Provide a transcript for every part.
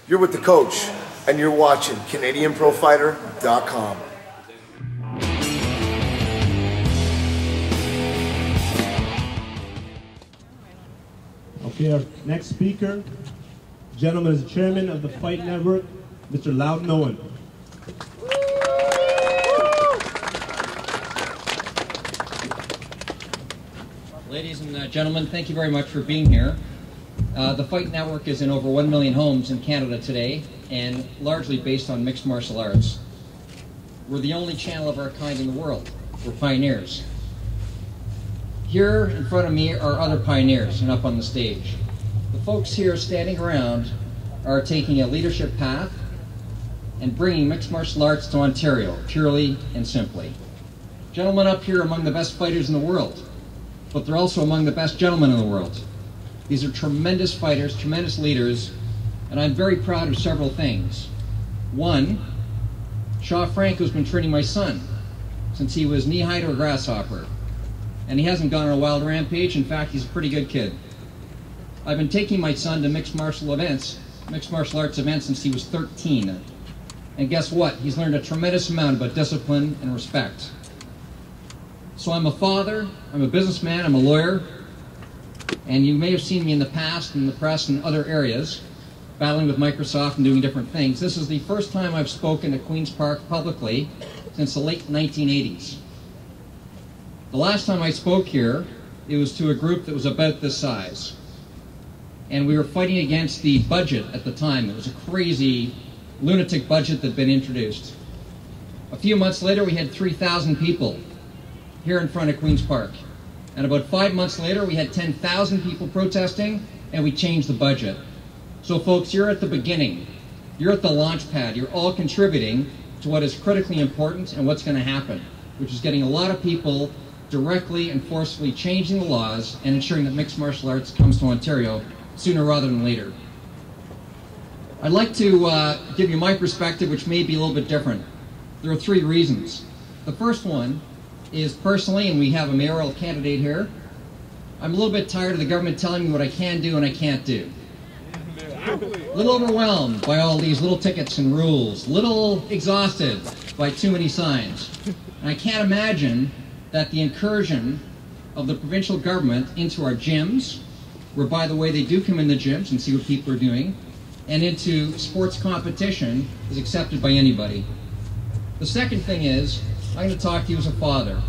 You're with the coach, and you're watching CanadianProfighter.com. Okay, our next speaker, gentleman, is the chairman of the Fight Network, Mr. Loudon Owen. Ladies and gentlemen, thank you very much for being here. The Fight Network is in over 1 million homes in Canada today, and largely based on mixed martial arts. We're the only channel of our kind in the world. We're pioneers. Here in front of me are other pioneers and up on the stage. The folks here standing around are taking a leadership path and bringing mixed martial arts to Ontario, purely and simply. Gentlemen up here are among the best fighters in the world, but they're also among the best gentlemen in the world. These are tremendous fighters, tremendous leaders, and I'm very proud of several things. One, Shaw Franco's been training my son since he was knee-high to a grasshopper, and he hasn't gone on a wild rampage. In fact, he's a pretty good kid. I've been taking my son to mixed martial arts events since he was 13. And guess what? He's learned a tremendous amount about discipline and respect. So I'm a father, I'm a businessman, I'm a lawyer, and you may have seen me in the past in the press and other areas, battling with Microsoft and doing different things. This is the first time I've spoken at Queen's Park publicly since the late 1980s. The last time I spoke here, it was to a group that was about this size. And we were fighting against the budget at the time. It was a crazy, lunatic budget that had been introduced. A few months later, we had 3,000 people here in front of Queen's Park. And about 5 months later, we had 10,000 people protesting, and we changed the budget. So folks, you're at the beginning. You're at the launch pad. You're all contributing to what is critically important and what's going to happen, which is getting a lot of people directly and forcefully changing the laws and ensuring that mixed martial arts comes to Ontario sooner rather than later. I'd like to give you my perspective, which may be a little bit different. There are 3 reasons. The first one is personally, and we have a mayoral candidate here, I'm a little bit tired of the government telling me what I can do and I can't do. A little overwhelmed by all these little tickets and rules, a little exhausted by too many signs. And I can't imagine that the incursion of the provincial government into our gyms, where, by the way, they do come in the gyms and see what people are doing, and into sports competition is accepted by anybody. The second thing is, I'm going to talk to you as a father.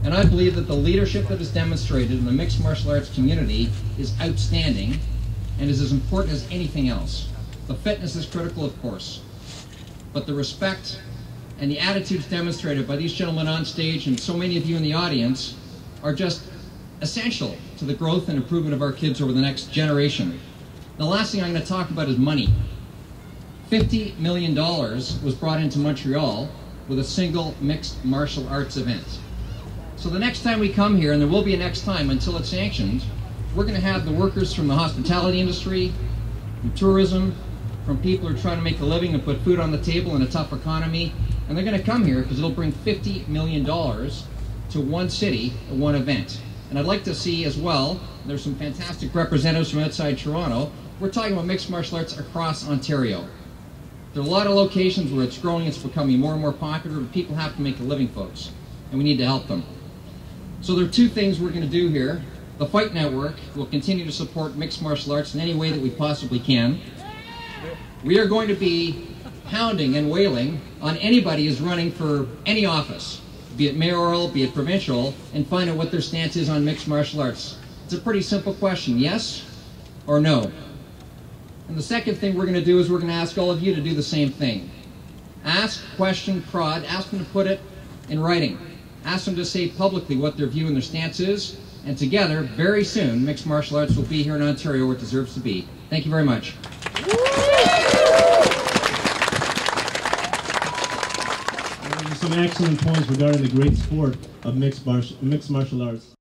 And I believe that the leadership that is demonstrated in the mixed martial arts community is outstanding and is as important as anything else. The fitness is critical, of course, but the respect and the attitudes demonstrated by these gentlemen on stage and so many of you in the audience are just essential to the growth and improvement of our kids over the next generation. The last thing I'm going to talk about is money. $50 million was brought into Montreal with a single mixed martial arts event. So the next time we come here, and there will be a next time until it's sanctioned, we're going to have the workers from the hospitality industry, from tourism, from people who are trying to make a living and put food on the table in a tough economy, and they're going to come here because it'll bring $50 million to one city at one event. And I'd like to see as well, there's some fantastic representatives from outside Toronto. We're talking about mixed martial arts across Ontario. There are a lot of locations where it's growing, it's becoming more and more popular, but people have to make a living, folks, and we need to help them. So there are 2 things we're going to do here. The Fight Network will continue to support mixed martial arts in any way that we possibly can. We are going to be hounding and wailing on anybody who's running for any office, be it mayoral, be it provincial, and find out what their stance is on mixed martial arts. It's a pretty simple question, yes or no. And the second thing we're going to do is we're going to ask all of you to do the same thing. Ask, question, prod, ask them to put it in writing. Ask them to say publicly what their view and their stance is, and together, very soon, mixed martial arts will be here in Ontario where it deserves to be. Thank you very much. Some excellent points regarding the great sport of mixed martial arts.